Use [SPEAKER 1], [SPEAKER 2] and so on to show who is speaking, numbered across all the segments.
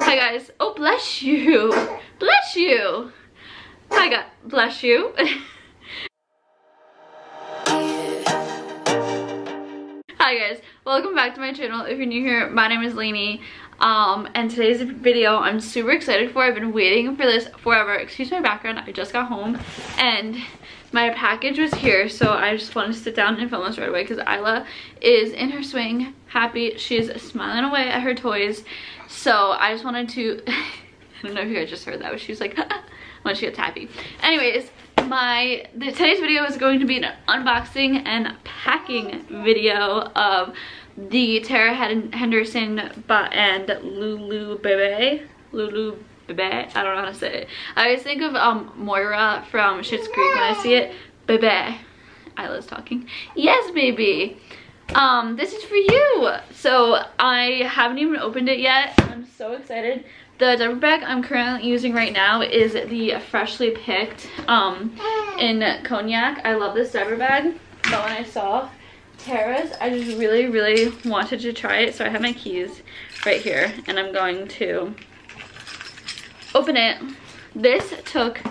[SPEAKER 1] Hi guys. Oh, bless you. Bless you. Hi guys. Bless you. Hi guys, welcome back to my channel. If you're new here, my name is Lainey. And today's video I'm super excited for. I've been waiting for this forever. Excuse my background, I just got home and my package was here, so I just wanted to sit down and film this right away because Isla is in her swing, happy. She's smiling away at her toys. So I just wanted to, I don't know if you guys just heard that, but she was like, when she gets happy. Anyways, today's video is going to be an unboxing and packing video of the Tara Henderson and LULI BEBE. LULI BEBE, I don't know how to say it. I always think of Moira from Schitt's Creek when I see it. Bebe. Isla's talking. Yes, baby. This is for you. So I haven't even opened it yet. I'm so excited. The diaper bag I'm currently using right now is the Freshly Picked in Cognac. I love this diaper bag, but when I saw Tara's, I just really wanted to try it. So I have my keys right here and I'm going to open it. This took,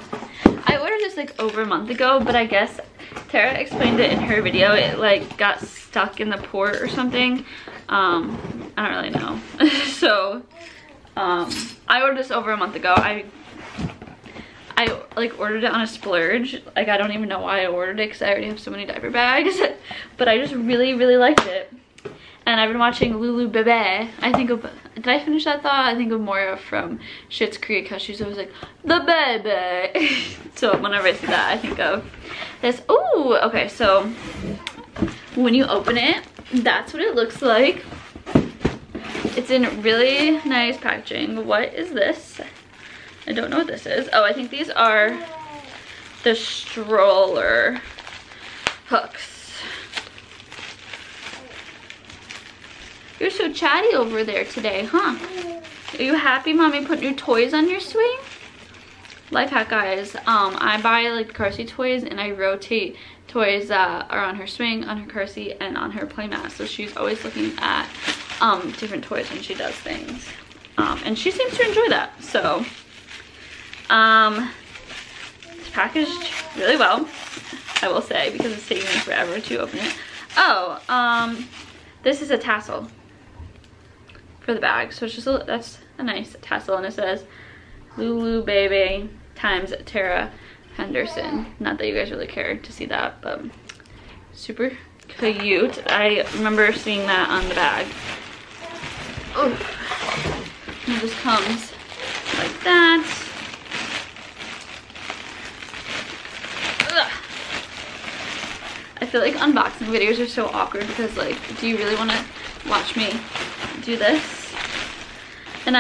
[SPEAKER 1] I ordered this like over a month ago, but I guess Tara explained it in her video. It like got stuck in the port or something. I don't really know. So I ordered this over a month ago. I like ordered it on a splurge. Like I don't even know why I ordered it because I already have so many diaper bags. But I just really liked it. And I've been watching LULI BEBE. I think of, did I finish that thought? I think of Moira from Schitt's Creek because she's always like, the baby. So whenever I see that, I think of this. Ooh, okay, so when you open it, that's what it looks like. It's in really nice packaging. What is this? I don't know what this is. Oh, I think these are the stroller hooks. You're so chatty over there today, huh? Are you happy mommy put new toys on your swing? Life hack, guys. I buy like car seat toys and I rotate toys that are on her swing, on her car seat, and on her play mat. So she's always looking at different toys when she does things. And she seems to enjoy that. So it's packaged really well, I will say, because it's taking me forever to open it. Oh, this is a tassel for the bag. So it's just that's a nice tassel, and it says LULI BEBE times Tara Henderson. Not that you guys really care to see that, but super cute. I remember seeing that on the bag. Oh, and it just comes like that. Ugh. I feel like unboxing videos are so awkward because like, do you really want to watch me do this? And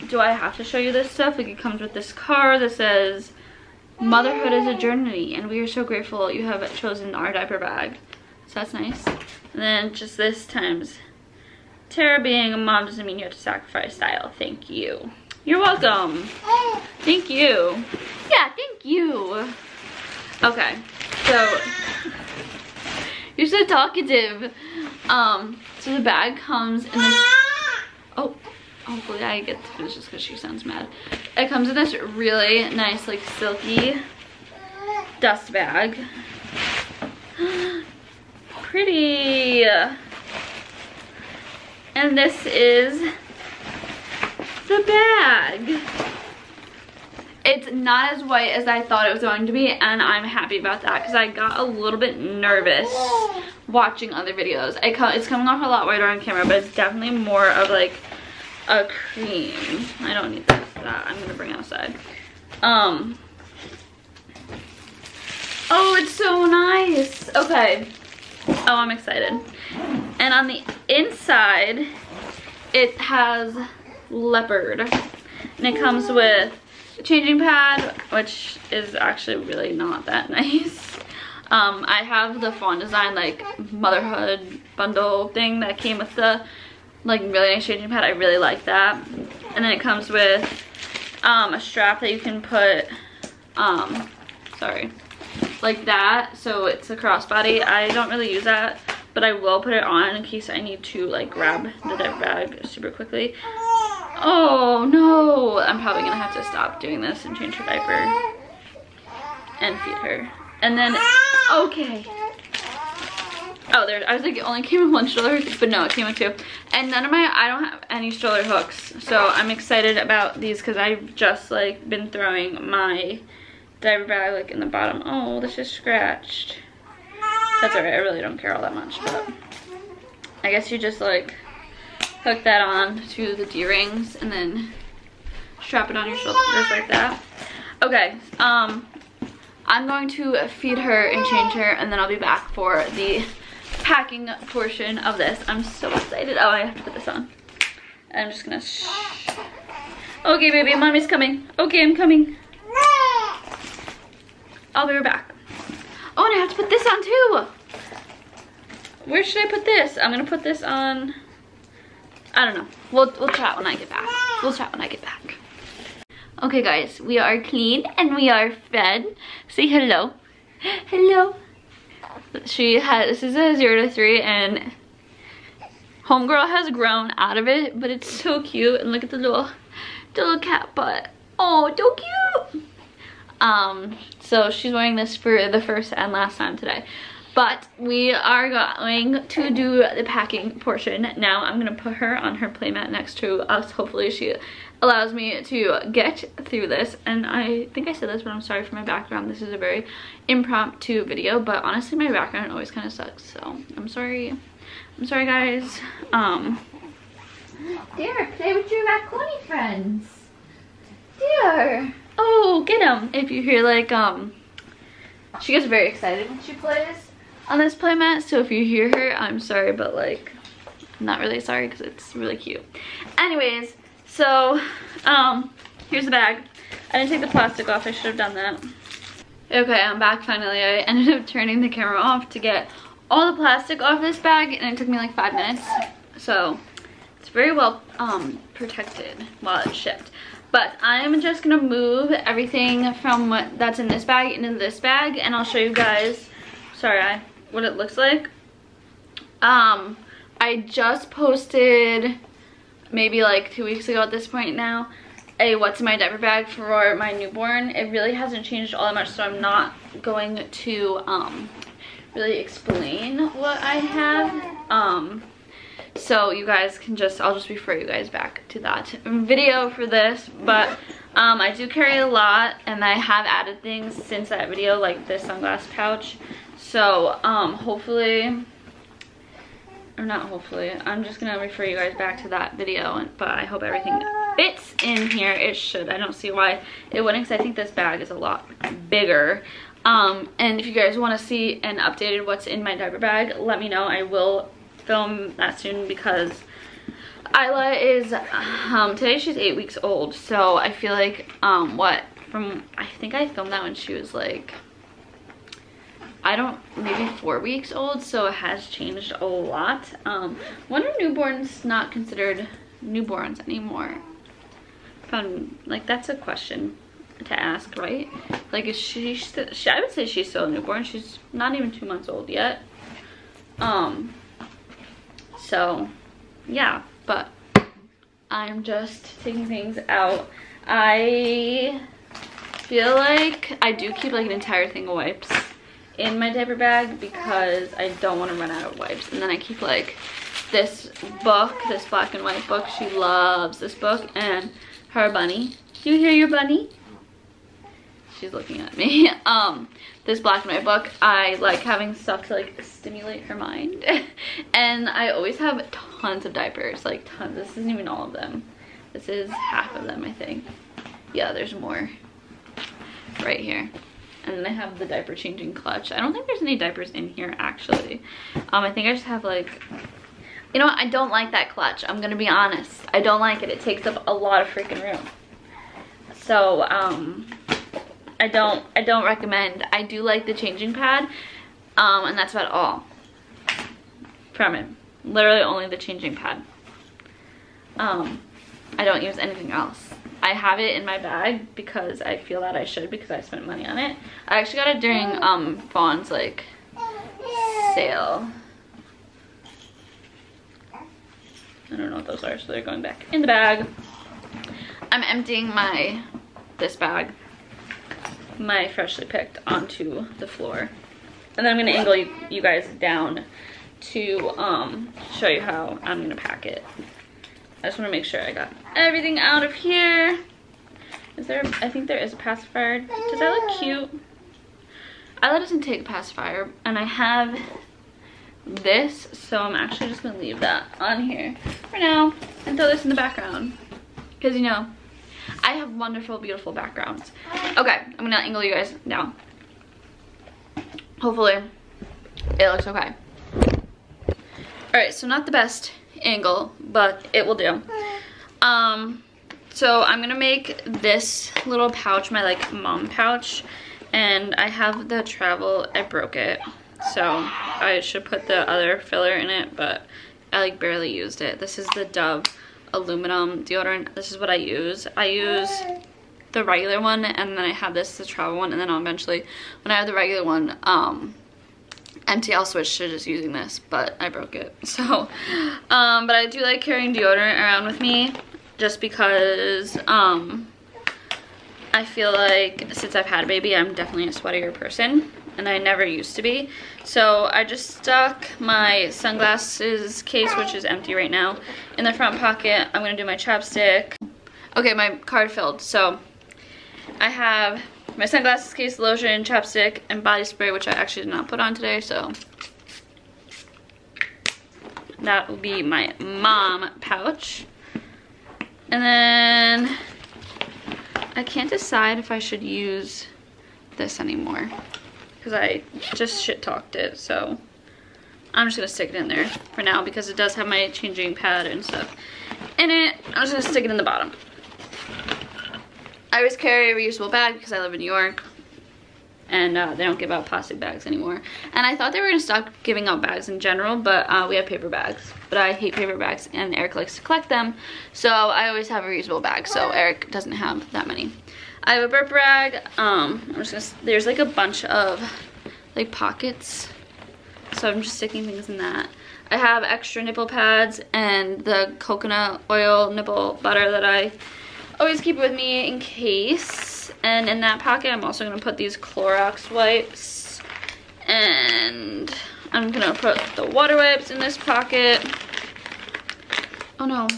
[SPEAKER 1] do I have to show you this stuff? Like, it comes with this card that says, motherhood is a journey and we are so grateful you have chosen our diaper bag. So that's nice. And then just this times Tara, being a mom doesn't mean you have to sacrifice style. Thank you. You're welcome. Thank you. Yeah, thank you. Okay, so you're so talkative. So the bag comes in this, oh, hopefully I get to finish this because she sounds mad. It comes in this really nice like silky dust bag. Pretty. And this is the bag. It's not as white as I thought it was going to be, and I'm happy about that because I got a little bit nervous watching other videos. It's coming off a lot whiter on camera, but it's definitely more of like a cream. I don't need that. I'm gonna bring it outside. Oh, it's so nice. Okay. Oh, I'm excited. And on the inside, it has leopard. And it comes with a changing pad, which is actually really not that nice. I have the Fawn Design like motherhood bundle thing that came with the like really nice changing pad. I really like that. And then it comes with a strap that you can put like that, so it's a crossbody. I don't really use that, but I will put it on in case I need to like grab the diaper bag super quickly. Oh no, I'm probably gonna have to stop doing this and change her diaper and feed her. And then, okay. Oh, there, I was like, it only came with one stroller, but no, it came with two. And I don't have any stroller hooks. So I'm excited about these because I've just like been throwing my diaper bag like in the bottom. Oh, this is scratched. That's alright, I really don't care all that much, but I guess you just like hook that on to the D-rings and then strap it on your shoulders like that. Okay, I'm going to feed her and change her, and then I'll be back for the packing portion of this. I'm so excited. Oh, I have to put this on. I'm just gonna Okay, baby, mommy's coming. Okay, I'm coming. I'll be right back. Oh, and I have to put this on too. Where should I put this? I'm gonna put this on, I don't know. We'll chat when I get back. We'll chat when I get back. Okay guys, we are clean and we are fed. Say hello. Hello. This is a 0 to 3 and homegirl has grown out of it, but it's so cute. And look at the little cat butt. Oh, so cute. So she's wearing this for the first and last time today. But we are going to do the packing portion now. I'm gonna put her on her playmat next to us. Hopefully she allows me to get through this. And I think I said this, but I'm sorry for my background. This is a very impromptu video, but honestly my background always kind of sucks, so I'm sorry. I'm sorry guys. Dear, play with your raccoon friends. Dear. Oh, get him. If you hear like she gets very excited when she plays on this playmat, so if you hear her, I'm sorry, but like I'm not really sorry because it's really cute. Anyways, so here's the bag. I didn't take the plastic off. I should have done that. Okay, I'm back finally. I ended up turning the camera off to get all the plastic off this bag, and it took me like 5 minutes, so it's very well protected while it's shipped. But I'm just gonna move everything from that's in this bag into this bag, and I'll show you guys, what it looks like. I just posted maybe like 2 weeks ago at this point now a what's in my diaper bag for my newborn. It really hasn't changed all that much, so I'm not going to really explain what I have. So you guys can I'll just refer you guys back to that video for this. But I do carry a lot, and I have added things since that video, like this sunglass pouch. So hopefully, or not hopefully, I'm just gonna refer you guys back to that video, but I hope everything fits in here. It should. I don't see why it wouldn't, because I think this bag is a lot bigger. And if you guys want to see an updated what's in my diaper bag, let me know. I will film that soon because Isla is today she's 8 weeks old, so I feel like I think I filmed that when she was like, maybe 4 weeks old, so it has changed a lot. When are newborns not considered newborns anymore? Like, that's a question to ask, right? Like, is she I would say she's still a newborn. She's not even 2 months old yet. So yeah, but I'm just taking things out. I feel like I do keep like an entire thing of wipes in my diaper bag because I don't want to run out of wipes. And then I keep like this book, this black and white book. She loves this book, and her bunny. Do you hear your bunny? She's looking at me. This black and white book, I like having stuff to like stimulate her mind. And I always have tons of diapers, like tons. This isn't even all of them. This is half of them, I think. Yeah, there's more right here. And then I have the diaper changing clutch. I don't think there's any diapers in here actually. I think I just have like, you know what? I don't like that clutch. I'm gonna be honest. I don't like it. It takes up a lot of freaking room. So, I don't recommend. I do like the changing pad, and that's about all from it. Literally only the changing pad. I don't use anything else. I have it in my bag because I feel that I should, because I spent money on it. I actually got it during Fawn's like sale. I don't know what those are, so they're going back in the bag. I'm emptying this bag, my freshly picked, onto the floor. And then I'm gonna angle you guys down to show you how I'm gonna pack it. I just wanna make sure I got everything out of here. Is there, I think there is a pacifier. Does that look cute? Isla doesn't take a pacifier, and I have this, so I'm actually just gonna leave that on here for now and throw this in the background. Because you know, I have wonderful, beautiful backgrounds. Okay, I'm gonna angle you guys down. Hopefully, it looks okay. Alright, so not the best angle, but it will do. So I'm gonna make this little pouch my like mom pouch, and I have the travel, I broke it, so I should put the other filler in it, but I like barely used it. This is the Dove aluminum deodorant. This is what I use. I use the regular one, and then I have this, the travel one, and then I'll eventually, when I have the regular one, empty, I'll switch to just using this, but I broke it. So, but I do like carrying deodorant around with me, just because I feel like since I've had a baby, I'm definitely a sweatier person, and I never used to be. So I just stuck my sunglasses case, which is empty right now, in the front pocket. I'm gonna do my chapstick. Okay, my card filled. So I have my sunglasses case, lotion, chapstick, and body spray, which I actually did not put on today, so that will be my mom pouch. And then I can't decide if I should use this anymore, because I just shit talked it, so I'm just gonna stick it in there for now because it does have my changing pad and stuff in it. I'm just gonna stick it in the bottom. I always carry a reusable bag because I live in New York, and they don't give out plastic bags anymore. And I thought they were gonna stop giving out bags in general, but we have paper bags. But I hate paper bags, and Eric likes to collect them, so I always have a reusable bag, so Eric doesn't have that many. I have a burp rag. I'm just gonna, there's like a bunch of like pockets, so I'm just sticking things in that. I have extra nipple pads and the coconut oil nipple butter that I always keep with me in case. And in that pocket, I'm also gonna put these Clorox wipes, and I'm gonna put the water wipes in this pocket. Oh no.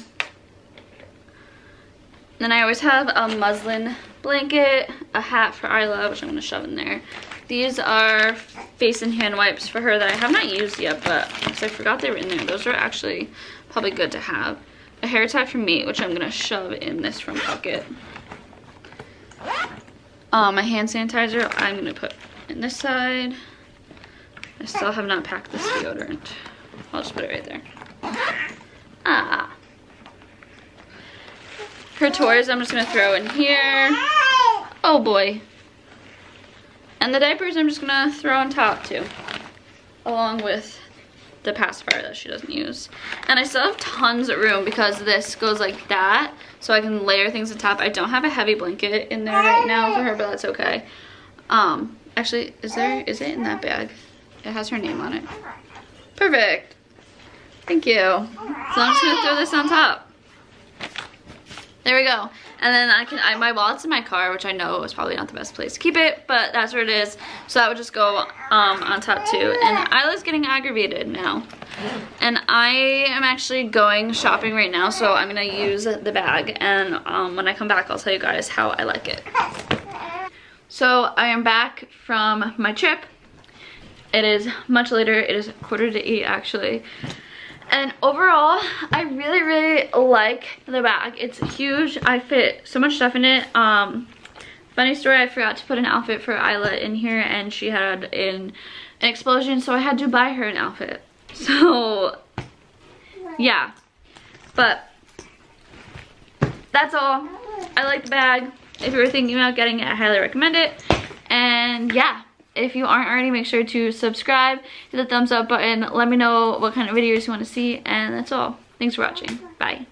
[SPEAKER 1] Then I always have a muslin blanket, a hat for Isla, which I'm gonna shove in there. These are face and hand wipes for her that I have not used yet, but because I forgot they were in there. Those are actually probably good to have. A hair tie for me, which I'm gonna shove in this front pocket. My hand sanitizer, I'm gonna put in this side. I still have not packed this deodorant. I'll just put it right there. Ah. Her toys, I'm just gonna throw in here. Oh boy. And the diapers, I'm just gonna throw on top too, along with the pacifier that she doesn't use. And I still have tons of room because this goes like that, so I can layer things on top. I don't have a heavy blanket in there right now for her, but that's okay. Actually, is it in that bag? It has her name on it. Perfect. Thank you. So I'm just gonna throw this on top. There we go. And then my wallet's in my car, which I know is probably not the best place to keep it, but that's where it is. So that would just go on top too. And Isla's getting aggravated now. And I am actually going shopping right now, so I'm gonna use the bag. And when I come back, I'll tell you guys how I like it. So I am back from my trip. It is much later. It is 7:45 actually. And overall, I really, really like the bag. It's huge. I fit so much stuff in it. Funny story, I forgot to put an outfit for Isla in here, and she had an explosion, so I had to buy her an outfit. So, yeah. But that's all. I like the bag. If you were thinking about getting it, I highly recommend it. And yeah. If you aren't already, make sure to subscribe, hit the thumbs up button, let me know what kind of videos you want to see, and that's all. Thanks for watching. Bye.